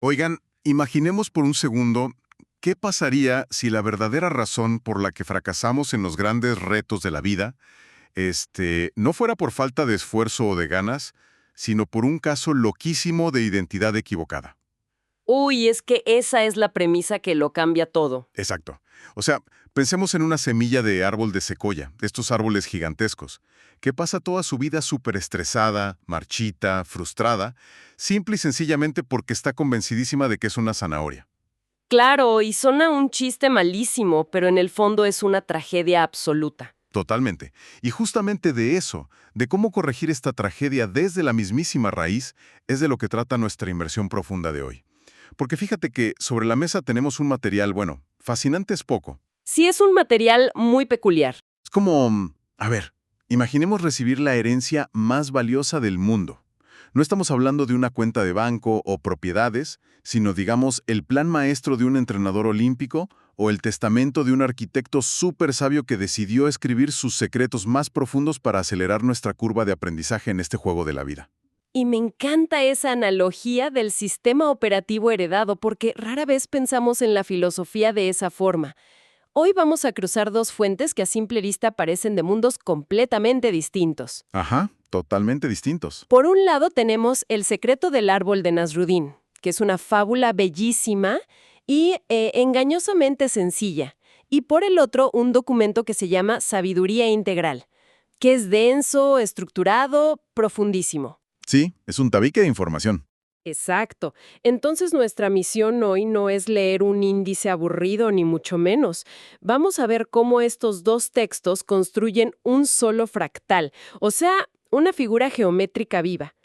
Oigan, imaginemos por un segundo, ¿qué pasaría si la verdadera razón por la que fracasamos en los grandes retos de la vida, no fuera por falta de esfuerzo o de ganas, sino por un caso loquísimo de identidad equivocada? Uy, es que esa es la premisa que lo cambia todo. Exacto. O sea, pensemos en una semilla de árbol de secoya, de estos árboles gigantescos, que pasa toda su vida súper estresada, marchita, frustrada, simple y sencillamente porque está convencidísima de que es una zanahoria. Claro, y suena un chiste malísimo, pero en el fondo es una tragedia absoluta. Totalmente. Y justamente de eso, de cómo corregir esta tragedia desde la mismísima raíz, es de lo que trata nuestra inmersión profunda de hoy. Porque fíjate que sobre la mesa tenemos un material, bueno, fascinante es poco. Sí es un material muy peculiar. Es como, a ver, imaginemos recibir la herencia más valiosa del mundo. No estamos hablando de una cuenta de banco o propiedades, sino digamos el plan maestro de un entrenador olímpico o el testamento de un arquitecto súper sabio que decidió escribir sus secretos más profundos para acelerar nuestra curva de aprendizaje en este juego de la vida. Y me encanta esa analogía del sistema operativo heredado porque rara vez pensamos en la filosofía de esa forma. Hoy vamos a cruzar dos fuentes que a simple vista parecen de mundos completamente distintos. Ajá, totalmente distintos. Por un lado tenemos El secreto del árbol de Nasruddin, que es una fábula bellísima y engañosamente sencilla. Y por el otro, un documento que se llama Sabiduría Integral, que es denso, estructurado, profundísimo. Sí, es un tabique de información. Exacto. Entonces nuestra misión hoy no es leer un índice aburrido, ni mucho menos. Vamos a ver cómo estos dos textos construyen un solo fractal, o sea, una figura geométrica viva.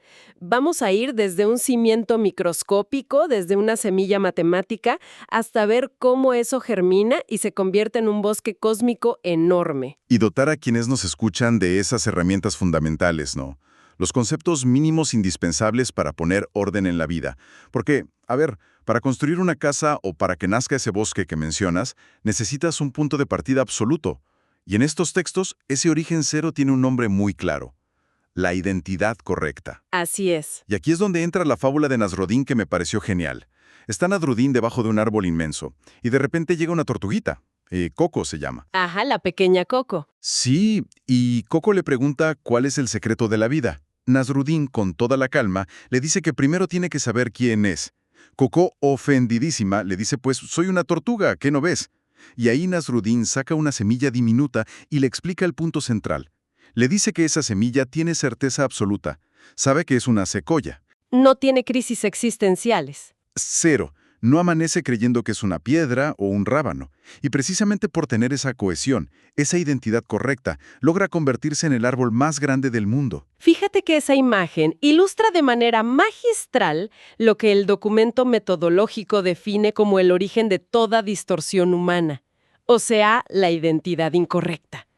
Vamos a ir desde un cimiento microscópico, desde una semilla matemática, hasta ver cómo eso germina y se convierte en un bosque cósmico enorme. Y dotar a quienes nos escuchan de esas herramientas fundamentales, ¿no? Los conceptos mínimos indispensables para poner orden en la vida. Porque, a ver, para construir una casa o para que nazca ese bosque que mencionas, necesitas un punto de partida absoluto. Y en estos textos, ese origen cero tiene un nombre muy claro: la identidad correcta. Así es. Y aquí es donde entra la fábula de Nasrodin que me pareció genial. Está Nasrodin debajo de un árbol inmenso, y de repente llega una tortuguita. Coco se llama. Ajá, la pequeña Coco. Sí, y Coco le pregunta cuál es el secreto de la vida. Nasruddin, con toda la calma, le dice que primero tiene que saber quién es. Coco, ofendidísima, le dice pues, soy una tortuga, ¿qué no ves? Y ahí Nasruddin saca una semilla diminuta y le explica el punto central. Le dice que esa semilla tiene certeza absoluta. Sabe que es una secoya. No tiene crisis existenciales. Cero. No amanece creyendo que es una piedra o un rábano. Y precisamente por tener esa cohesión, esa identidad correcta, logra convertirse en el árbol más grande del mundo. Fíjate que esa imagen ilustra de manera magistral lo que el documento metodológico define como el origen de toda distorsión humana, o sea, la identidad incorrecta.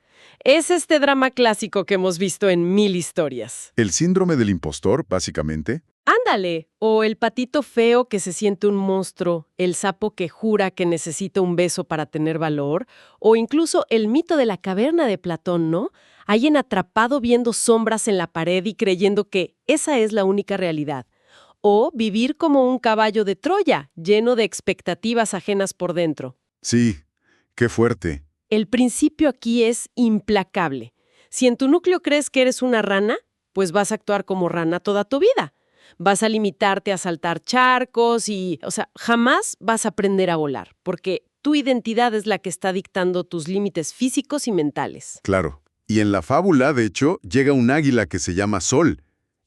Es este drama clásico que hemos visto en mil historias. El síndrome del impostor, básicamente. Ándale, o el patito feo que se siente un monstruo, el sapo que jura que necesita un beso para tener valor, o incluso el mito de la caverna de Platón, ¿no? Alguien atrapado viendo sombras en la pared y creyendo que esa es la única realidad. O vivir como un caballo de Troya, lleno de expectativas ajenas por dentro. Sí, qué fuerte. El principio aquí es implacable. Si en tu núcleo crees que eres una rana, pues vas a actuar como rana toda tu vida. Vas a limitarte a saltar charcos y, jamás vas a aprender a volar, porque tu identidad es la que está dictando tus límites físicos y mentales. Claro. Y en la fábula, de hecho, llega un águila que se llama Sol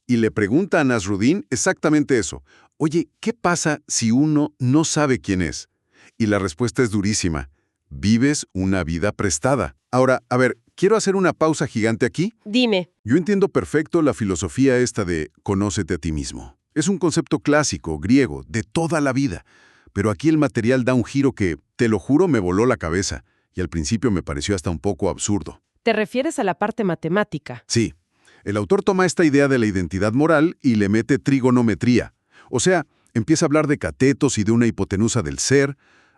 y le pregunta a Nasruddin exactamente eso. Oye, ¿qué pasa si uno no sabe quién es? Y la respuesta es durísima. Vives una vida prestada. Ahora, a ver, quiero hacer una pausa gigante aquí. Dime. Yo entiendo perfecto la filosofía esta de conócete a ti mismo. Es un concepto clásico, griego, de toda la vida. Pero aquí el material da un giro que, te lo juro, me voló la cabeza. Y al principio me pareció hasta un poco absurdo. ¿Te refieres a la parte matemática? Sí, el autor toma esta idea de la identidad moral y le mete trigonometría. O sea, empieza a hablar de catetos y de una hipotenusa del ser.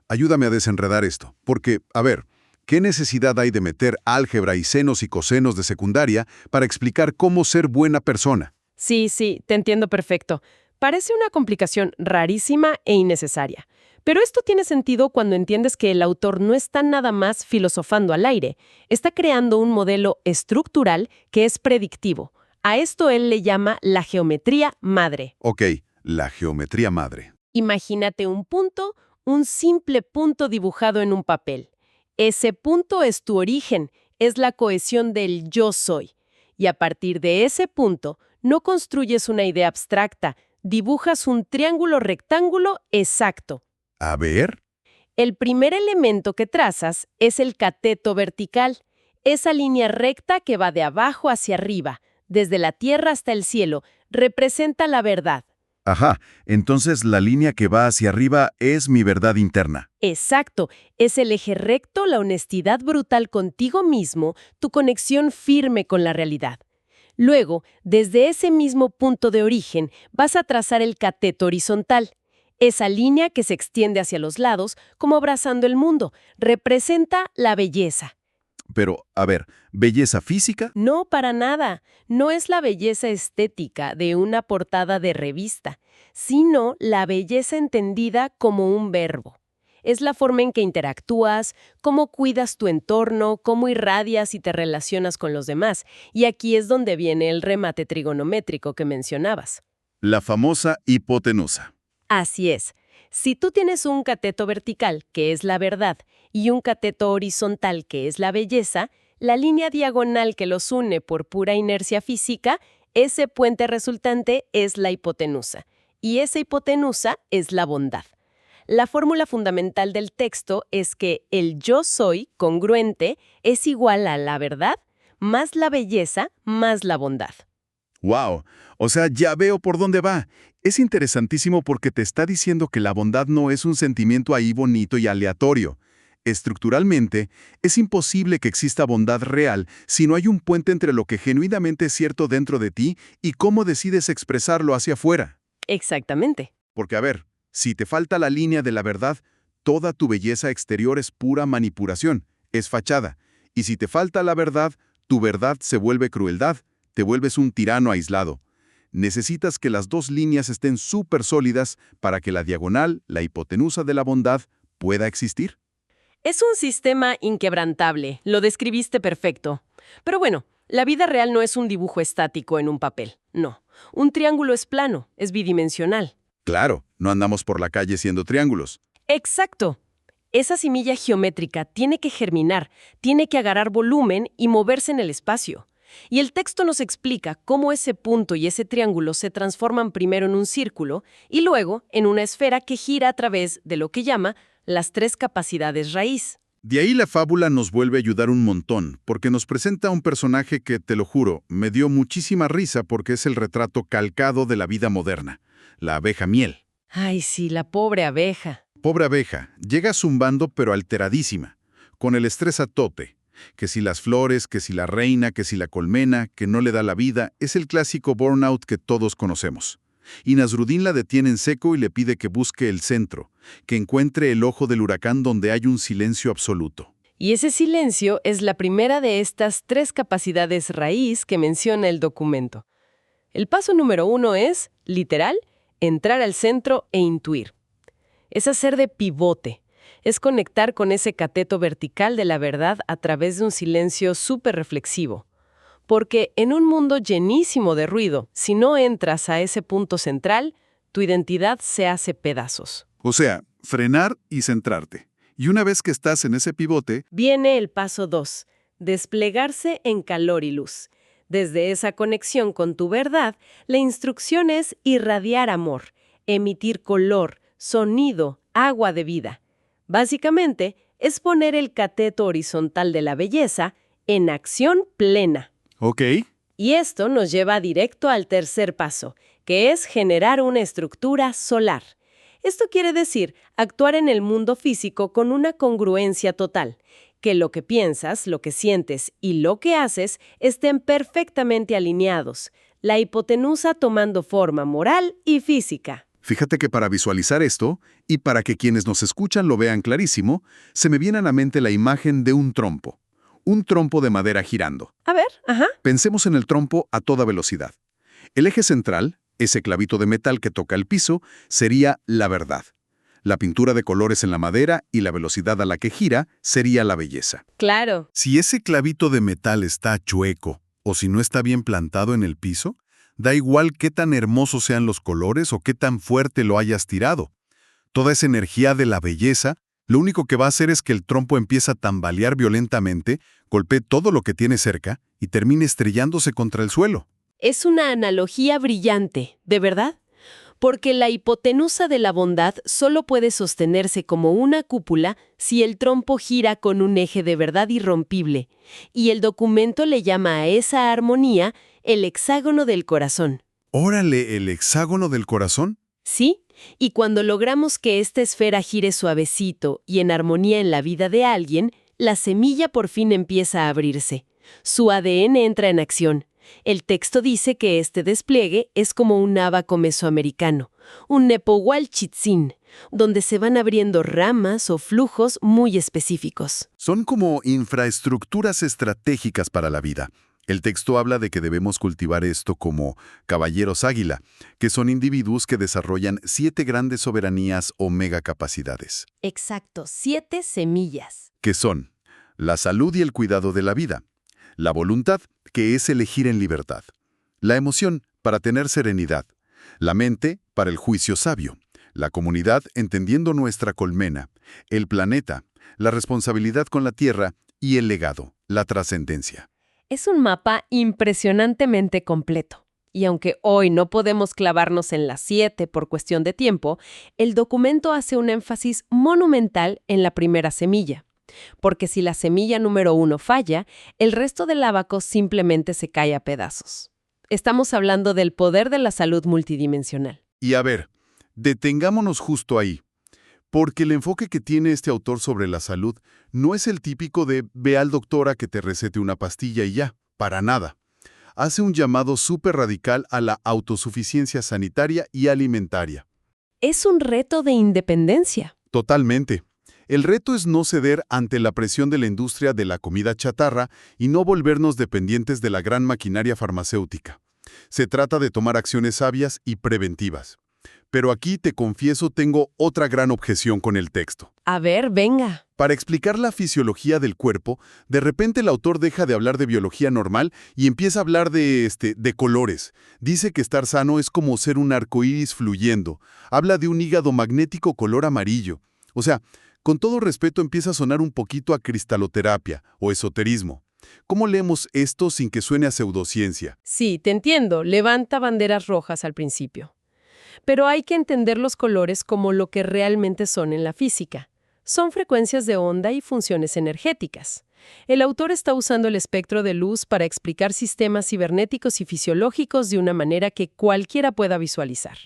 Ayúdame a desenredar esto, porque, a ver, ¿qué necesidad hay de meter álgebra y senos y cosenos de secundaria para explicar cómo ser buena persona? Sí, te entiendo perfecto. Parece una complicación rarísima e innecesaria. Pero esto tiene sentido cuando entiendes que el autor no está nada más filosofando al aire, está creando un modelo estructural que es predictivo. A esto él le llama la geometría madre. Ok, la geometría madre. Imagínate un punto, un simple punto dibujado en un papel. Ese punto es tu origen, es la cohesión del yo soy. Y a partir de ese punto, no construyes una idea abstracta, dibujas un triángulo rectángulo exacto. A ver. El primer elemento que trazas es el cateto vertical, esa línea recta que va de abajo hacia arriba, desde la tierra hasta el cielo, representa la verdad. Ajá, entonces la línea que va hacia arriba es mi verdad interna. Exacto, es el eje recto, la honestidad brutal contigo mismo, tu conexión firme con la realidad. Luego, desde ese mismo punto de origen, vas a trazar el cateto horizontal. Esa línea que se extiende hacia los lados, como abrazando el mundo, representa la belleza. Pero, a ver, ¿belleza física? No, para nada. No es la belleza estética de una portada de revista, sino la belleza entendida como un verbo. Es la forma en que interactúas, cómo cuidas tu entorno, cómo irradias y te relacionas con los demás. Y aquí es donde viene el remate trigonométrico que mencionabas. La famosa hipotenusa. Así es. Si tú tienes un cateto vertical, que es la verdad, y un cateto horizontal, que es la belleza, la línea diagonal que los une por pura inercia física, ese puente resultante es la hipotenusa. Y esa hipotenusa es la bondad. La fórmula fundamental del texto es que el yo soy congruente es igual a la verdad más la belleza más la bondad. ¡Wow! O sea, ya veo por dónde va. Es interesantísimo porque te está diciendo que la bondad no es un sentimiento ahí bonito y aleatorio. Estructuralmente, es imposible que exista bondad real si no hay un puente entre lo que genuinamente es cierto dentro de ti y cómo decides expresarlo hacia afuera. Exactamente. Porque, a ver, si te falta la línea de la verdad, toda tu belleza exterior es pura manipulación, es fachada. Y si te falta la verdad, tu verdad se vuelve crueldad, te vuelves un tirano aislado. Necesitas que las dos líneas estén súper sólidas para que la diagonal, la hipotenusa de la bondad, pueda existir. Es un sistema inquebrantable, lo describiste perfecto. Pero bueno, la vida real no es un dibujo estático en un papel, no. Un triángulo es plano, es bidimensional. Claro, no andamos por la calle siendo triángulos. Exacto. Esa semilla geométrica tiene que germinar, tiene que agarrar volumen y moverse en el espacio. Y el texto nos explica cómo ese punto y ese triángulo se transforman primero en un círculo y luego en una esfera que gira a través de lo que llama las tres capacidades raíz. De ahí la fábula nos vuelve a ayudar un montón, porque nos presenta a un personaje que, te lo juro, me dio muchísima risa porque es el retrato calcado de la vida moderna, la abeja miel. Ay, sí, la pobre abeja. Pobre abeja, llega zumbando pero alteradísima, con el estrés a tope. Que si las flores, que si la reina, que si la colmena, que no le da la vida, es el clásico burnout que todos conocemos. Y Nasrudin la detiene en seco y le pide que busque el centro, que encuentre el ojo del huracán donde hay un silencio absoluto. Y ese silencio es la primera de estas tres capacidades raíz que menciona el documento. El paso número 1 es, literal, entrar al centro e intuir. Es hacer de pivote. Es conectar con ese cateto vertical de la verdad a través de un silencio súper reflexivo. Porque en un mundo llenísimo de ruido, si no entras a ese punto central, tu identidad se hace pedazos. O sea, frenar y centrarte. Y una vez que estás en ese pivote, Viene el paso 2, desplegarse en calor y luz. Desde esa conexión con tu verdad, la instrucción es irradiar amor, emitir color, sonido, agua de vida. Básicamente, es poner el cateto horizontal de la belleza en acción plena. ok, Y esto nos lleva directo al tercer paso, que es generar una estructura solar. Esto quiere decir actuar en el mundo físico con una congruencia total, que lo que piensas, lo que sientes y lo que haces estén perfectamente alineados, la hipotenusa tomando forma moral y física. Fíjate que para visualizar esto, y para que quienes nos escuchan lo vean clarísimo, se me viene a la mente la imagen de un trompo de madera girando. A ver, Pensemos en el trompo a toda velocidad. El eje central, Ese clavito de metal que toca el piso sería la verdad. La pintura de colores en la madera y la velocidad a la que gira sería la belleza. Claro. Si ese clavito de metal está chueco o si no está bien plantado en el piso, da igual qué tan hermosos sean los colores o qué tan fuerte lo hayas tirado. Toda esa energía de la belleza, lo único que va a hacer es que el trompo empiece a tambalear violentamente, golpee todo lo que tiene cerca y termine estrellándose contra el suelo. Es una analogía brillante, ¿de verdad? Porque la hipotenusa de la bondad solo puede sostenerse como una cúpula si el trompo gira con un eje de verdad irrompible, y el documento le llama a esa armonía el hexágono del corazón. Órale, ¿el hexágono del corazón? ¿Sí? Y cuando logramos que esta esfera gire suavecito y en armonía en la vida de alguien, la semilla por fin empieza a abrirse. Su ADN entra en acción. El texto dice que este despliegue es como un ábaco mesoamericano, un Nepohualchitzin, donde se van abriendo ramas o flujos muy específicos. Son como infraestructuras estratégicas para la vida. El texto habla de que debemos cultivar esto como caballeros águila, que son individuos que desarrollan 7 grandes soberanías o megacapacidades. Exacto, 7 semillas. Que son la salud y el cuidado de la vida, la voluntad, que es elegir en libertad, la emoción, para tener serenidad, la mente, para el juicio sabio, la comunidad, entendiendo nuestra colmena, el planeta, la responsabilidad con la tierra y el legado, la trascendencia. Es un mapa impresionantemente completo. Y aunque hoy no podemos clavarnos en las 7 por cuestión de tiempo, el documento hace un énfasis monumental en la primera semilla. Porque si la semilla número 1 falla, el resto del ábaco simplemente se cae a pedazos. Estamos hablando del poder de la salud multidimensional. Y a ver, detengámonos justo ahí, porque el enfoque que tiene este autor sobre la salud no es el típico de ve al doctor a que te recete una pastilla y ya, para nada. Hace un llamado súper radical a la autosuficiencia sanitaria y alimentaria. Es un reto de independencia. Totalmente. El reto es no ceder ante la presión de la industria de la comida chatarra y no volvernos dependientes de la gran maquinaria farmacéutica. Se trata de tomar acciones sabias y preventivas. Pero aquí, te confieso, tengo otra gran objeción con el texto. A ver, venga. Para explicar la fisiología del cuerpo, de repente el autor deja de hablar de biología normal y empieza a hablar de colores. Dice que estar sano es como ser un arcoíris fluyendo. Habla de un hígado magnético color amarillo. O sea, con todo respeto empieza a sonar un poquito a cristaloterapia o esoterismo. ¿Cómo leemos esto sin que suene a pseudociencia? Sí, te entiendo. Levanta banderas rojas al principio. Pero hay que entender los colores como lo que realmente son en la física. Son frecuencias de onda y funciones energéticas. El autor está usando el espectro de luz para explicar sistemas cibernéticos y fisiológicos de una manera que cualquiera pueda visualizar.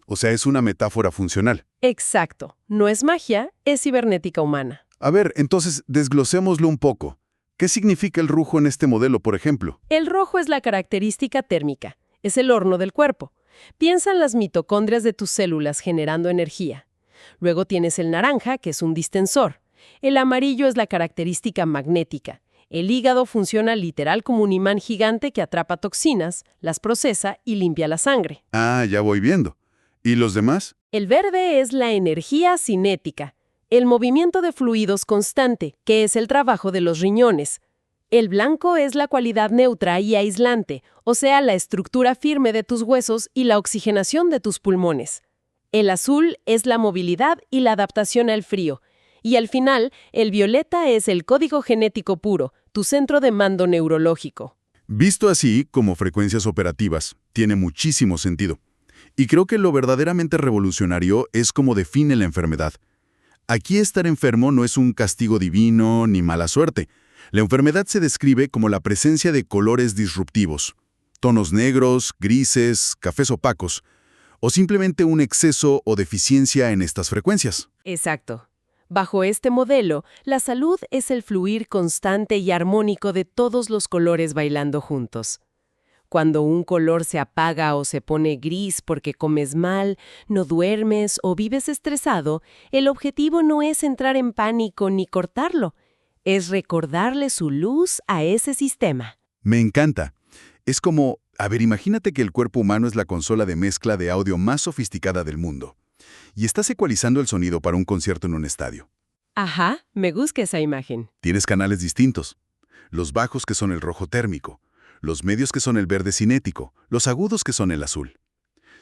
O sea, es una metáfora funcional. Exacto. No es magia, es cibernética humana. A ver, entonces desglosémoslo un poco. ¿Qué significa el rojo en este modelo, por ejemplo? El rojo es la característica térmica. Es el horno del cuerpo. Piensa en las mitocondrias de tus células generando energía. Luego tienes el naranja, que es un distensor. El amarillo es la característica magnética. El hígado funciona literal como un imán gigante que atrapa toxinas, las procesa y limpia la sangre. Ah, ya voy viendo. ¿Y los demás? El verde es la energía cinética, el movimiento de fluidos constante, que es el trabajo de los riñones. El blanco es la cualidad neutra y aislante, o sea, la estructura firme de tus huesos y la oxigenación de tus pulmones. El azul es la movilidad y la adaptación al frío. Y al final, el violeta es el código genético puro, tu centro de mando neurológico. Visto así, como frecuencias operativas, tiene muchísimo sentido. Y creo que lo verdaderamente revolucionario es cómo define la enfermedad. Aquí estar enfermo no es un castigo divino ni mala suerte. La enfermedad se describe como la presencia de colores disruptivos, tonos negros, grises, cafés opacos, o simplemente un exceso o deficiencia en estas frecuencias. Exacto. Bajo este modelo, la salud es el fluir constante y armónico de todos los colores bailando juntos. Cuando un color se apaga o se pone gris porque comes mal, no duermes o vives estresado, el objetivo no es entrar en pánico ni cortarlo, es recordarle su luz a ese sistema. Me encanta. Es como A ver, imagínate que el cuerpo humano es la consola de mezcla de audio más sofisticada del mundo. Y estás ecualizando el sonido para un concierto en un estadio. Ajá, me gusta esa imagen. Tienes canales distintos. Los bajos que son el rojo térmico, los medios que son el verde cinético, los agudos que son el azul.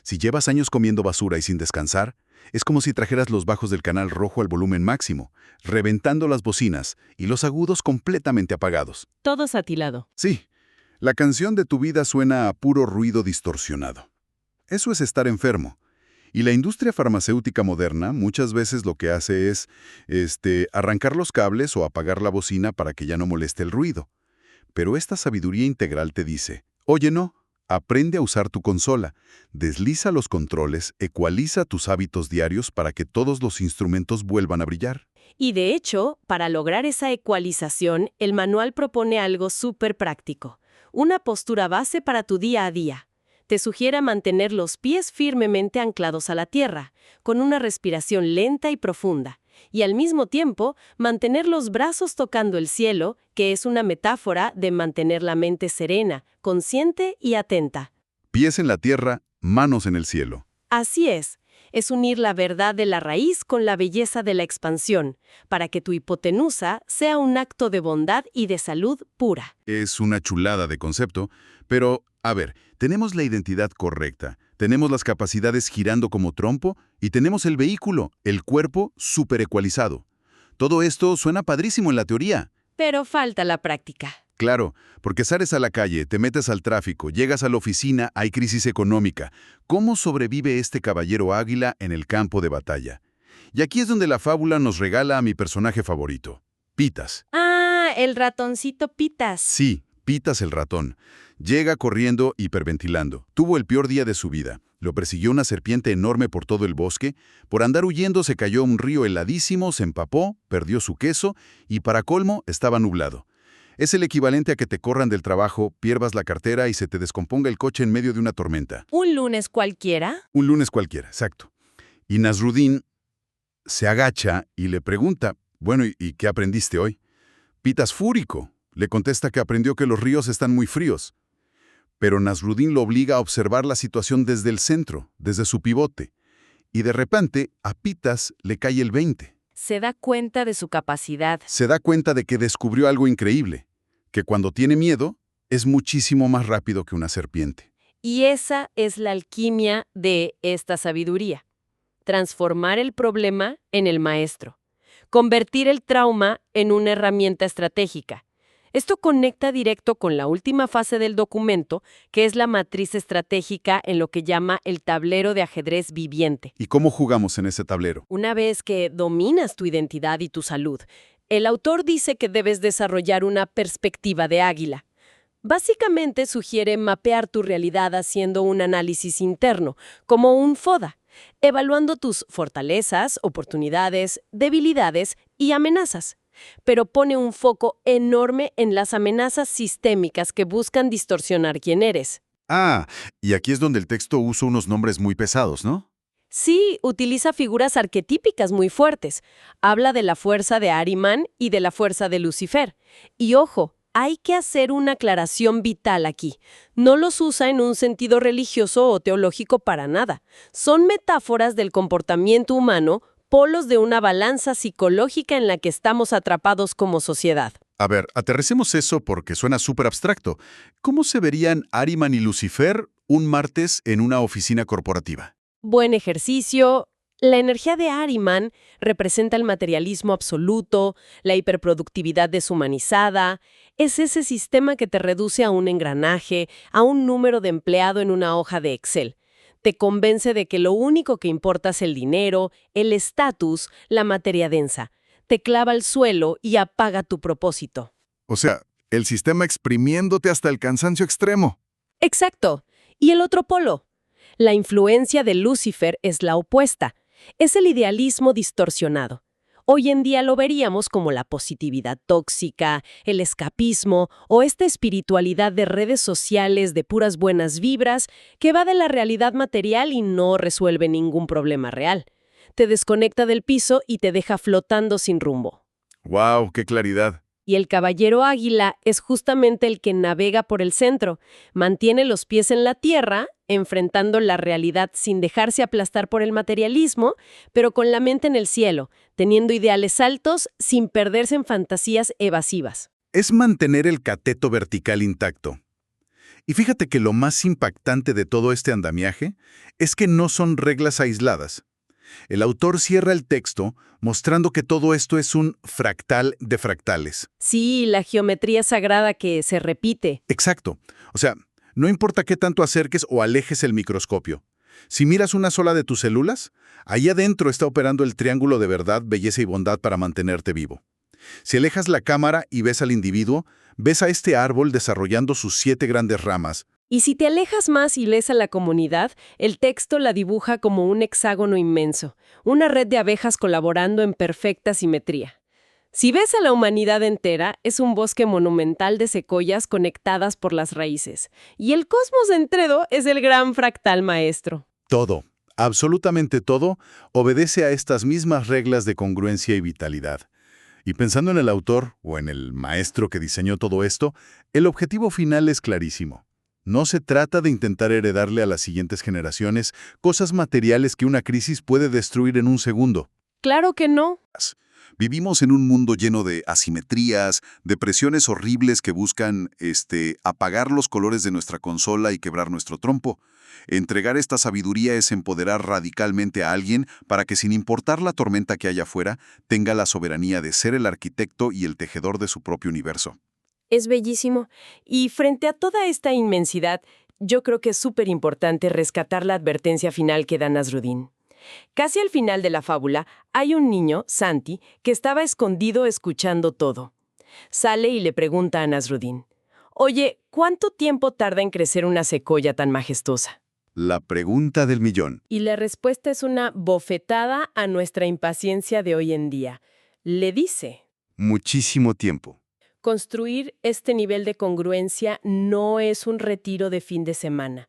Si llevas años comiendo basura y sin descansar, es como si trajeras los bajos del canal rojo al volumen máximo, reventando las bocinas y los agudos completamente apagados. Todo satilado. Sí, la canción de tu vida suena a puro ruido distorsionado. Eso es estar enfermo. Y la industria farmacéutica moderna muchas veces lo que hace es arrancar los cables o apagar la bocina para que ya no moleste el ruido. Pero esta sabiduría integral te dice, oye no, aprende a usar tu consola, desliza los controles, ecualiza tus hábitos diarios para que todos los instrumentos vuelvan a brillar. Y de hecho, para lograr esa ecualización, el manual propone algo súper práctico. Una postura base para tu día a día. Te sugiere mantener los pies firmemente anclados a la tierra, con una respiración lenta y profunda, y al mismo tiempo mantener los brazos tocando el cielo, que es una metáfora de mantener la mente serena, consciente y atenta. Pies en la tierra, manos en el cielo. Así es unir la verdad de la raíz con la belleza de la expansión, para que tu hipotenusa sea un acto de bondad y de salud pura. Es una chulada de concepto, pero, a ver, tenemos la identidad correcta, tenemos las capacidades girando como trompo y tenemos el vehículo, el cuerpo, súper ecualizado. Todo esto suena padrísimo en la teoría. Pero falta la práctica. Claro, porque sales a la calle, te metes al tráfico, llegas a la oficina, hay crisis económica. ¿Cómo sobrevive este caballero águila en el campo de batalla? Y aquí es donde la fábula nos regala a mi personaje favorito, Pitas. Ah, el ratoncito Pitas. Sí, Pitas el ratón. Llega corriendo, hiperventilando. Tuvo el peor día de su vida. Lo persiguió una serpiente enorme por todo el bosque. Por andar huyendo se cayó a un río heladísimo, se empapó, perdió su queso y, para colmo, estaba nublado. Es el equivalente a que te corran del trabajo, pierdas la cartera y se te descomponga el coche en medio de una tormenta. ¿Un lunes cualquiera? Un lunes cualquiera, exacto. Y Nasruddin se agacha y le pregunta, bueno, ¿y qué aprendiste hoy? Pitas fúrico. Le contesta que aprendió que los ríos están muy fríos. Pero Nasruddin lo obliga a observar la situación desde el centro, desde su pivote. Y de repente, a Pitas le cae el 20. Se da cuenta de su capacidad. Se da cuenta de que descubrió algo increíble, que cuando tiene miedo, es muchísimo más rápido que una serpiente. Y esa es la alquimia de esta sabiduría. Transformar el problema en el maestro. Convertir el trauma en una herramienta estratégica. Esto conecta directo con la última fase del documento, que es la matriz estratégica en lo que llama el tablero de ajedrez viviente. ¿Y cómo jugamos en ese tablero? Una vez que dominas tu identidad y tu salud, el autor dice que debes desarrollar una perspectiva de águila. Básicamente sugiere mapear tu realidad haciendo un análisis interno, como un FODA, evaluando tus fortalezas, oportunidades, debilidades y amenazas. Pero pone un foco enorme en las amenazas sistémicas que buscan distorsionar quién eres. Ah, y aquí es donde el texto usa unos nombres muy pesados, ¿no? Sí, utiliza figuras arquetípicas muy fuertes. Habla de la fuerza de Ahriman y de la fuerza de Lucifer. Y ojo, hay que hacer una aclaración vital aquí. No los usa en un sentido religioso o teológico para nada. Son metáforas del comportamiento humano, polos de una balanza psicológica en la que estamos atrapados como sociedad. A ver, aterricemos eso porque suena súper abstracto. ¿Cómo se verían Ahriman y Lucifer un martes en una oficina corporativa? Buen ejercicio. La energía de Ahriman representa el materialismo absoluto, la hiperproductividad deshumanizada. Es ese sistema que te reduce a un engranaje, a un número de empleado en una hoja de Excel. Te convence de que lo único que importa es el dinero, el estatus, la materia densa. Te clava al suelo y apaga tu propósito. O sea, el sistema exprimiéndote hasta el cansancio extremo. Exacto. ¿Y el otro polo? La influencia de Lucifer es la opuesta. Es el idealismo distorsionado. Hoy en día lo veríamos como la positividad tóxica, el escapismo o esta espiritualidad de redes sociales de puras buenas vibras que va de la realidad material y no resuelve ningún problema real. Te desconecta del piso y te deja flotando sin rumbo. ¡Wow! ¡Qué claridad! Y el caballero águila es justamente el que navega por el centro, mantiene los pies en la tierra, enfrentando la realidad sin dejarse aplastar por el materialismo, pero con la mente en el cielo, teniendo ideales altos sin perderse en fantasías evasivas. Es mantener el cateto vertical intacto. Y fíjate que lo más impactante de todo este andamiaje es que no son reglas aisladas. El autor cierra el texto mostrando que todo esto es un fractal de fractales. Sí, la geometría sagrada que se repite. Exacto. O sea, no importa qué tanto acerques o alejes el microscopio. Si miras una sola de tus células, ahí adentro está operando el triángulo de verdad, belleza y bondad para mantenerte vivo. Si alejas la cámara y ves al individuo, ves a este árbol desarrollando sus 7 grandes ramas. Y si te alejas más y lees a la comunidad, el texto la dibuja como un hexágono inmenso, una red de abejas colaborando en perfecta simetría. Si ves a la humanidad entera, es un bosque monumental de secoyas conectadas por las raíces. Y el cosmos de Entredo es el gran fractal maestro. Todo, absolutamente todo, obedece a estas mismas reglas de congruencia y vitalidad. Y pensando en el autor, o en el maestro que diseñó todo esto, el objetivo final es clarísimo. No se trata de intentar heredarle a las siguientes generaciones cosas materiales que una crisis puede destruir en un segundo. Claro que no. Vivimos en un mundo lleno de asimetrías, de presiones horribles que buscan, apagar los colores de nuestra consola y quebrar nuestro trompo. Entregar esta sabiduría es empoderar radicalmente a alguien para que, sin importar la tormenta que haya afuera, tenga la soberanía de ser el arquitecto y el tejedor de su propio universo. Es bellísimo. Y frente a toda esta inmensidad, yo creo que es súper importante rescatar la advertencia final que da Nasruddin. Casi al final de la fábula, hay un niño, Santi, que estaba escondido escuchando todo. Sale y le pregunta a Nasruddin: «Oye, ¿cuánto tiempo tarda en crecer una secoya tan majestuosa?». La pregunta del millón. Y la respuesta es una bofetada a nuestra impaciencia de hoy en día. Le dice: Muchísimo tiempo. construir este nivel de congruencia no es un retiro de fin de semana.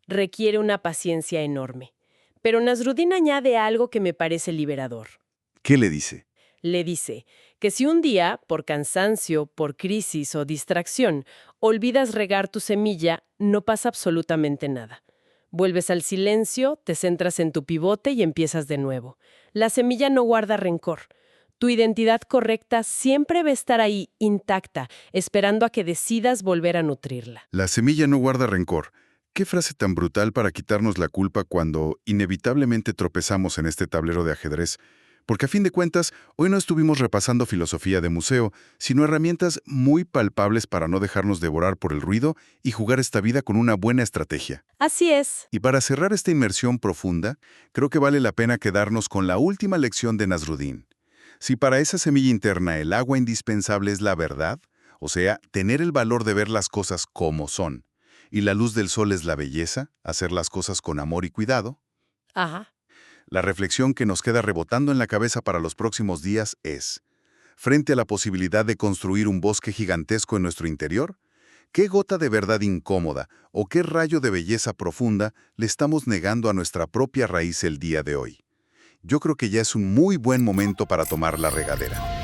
Requiere una paciencia enorme. Pero Nasruddin añade algo que me parece liberador. ¿Qué le dice? Le dice que si un día, por cansancio, por crisis o distracción, olvidas regar tu semilla, no pasa absolutamente nada. Vuelves al silencio, te centras en tu pivote y empiezas de nuevo. La semilla no guarda rencor. Tu identidad correcta siempre va a estar ahí, intacta, esperando a que decidas volver a nutrirla. La semilla no guarda rencor. ¿Qué frase tan brutal para quitarnos la culpa cuando inevitablemente tropezamos en este tablero de ajedrez? Porque a fin de cuentas, hoy no estuvimos repasando filosofía de museo, sino herramientas muy palpables para no dejarnos devorar por el ruido y jugar esta vida con una buena estrategia. Así es. Y para cerrar esta inmersión profunda, creo que vale la pena quedarnos con la última lección de Nasruddin. Si para esa semilla interna el agua indispensable es la verdad, o sea, tener el valor de ver las cosas como son, y la luz del sol es la belleza, hacer las cosas con amor y cuidado, Ajá. la reflexión que nos queda rebotando en la cabeza para los próximos días es, frente a la posibilidad de construir un bosque gigantesco en nuestro interior, ¿qué gota de verdad incómoda o qué rayo de belleza profunda le estamos negando a nuestra propia raíz el día de hoy? Yo creo que ya es un muy buen momento para tomar la regadera.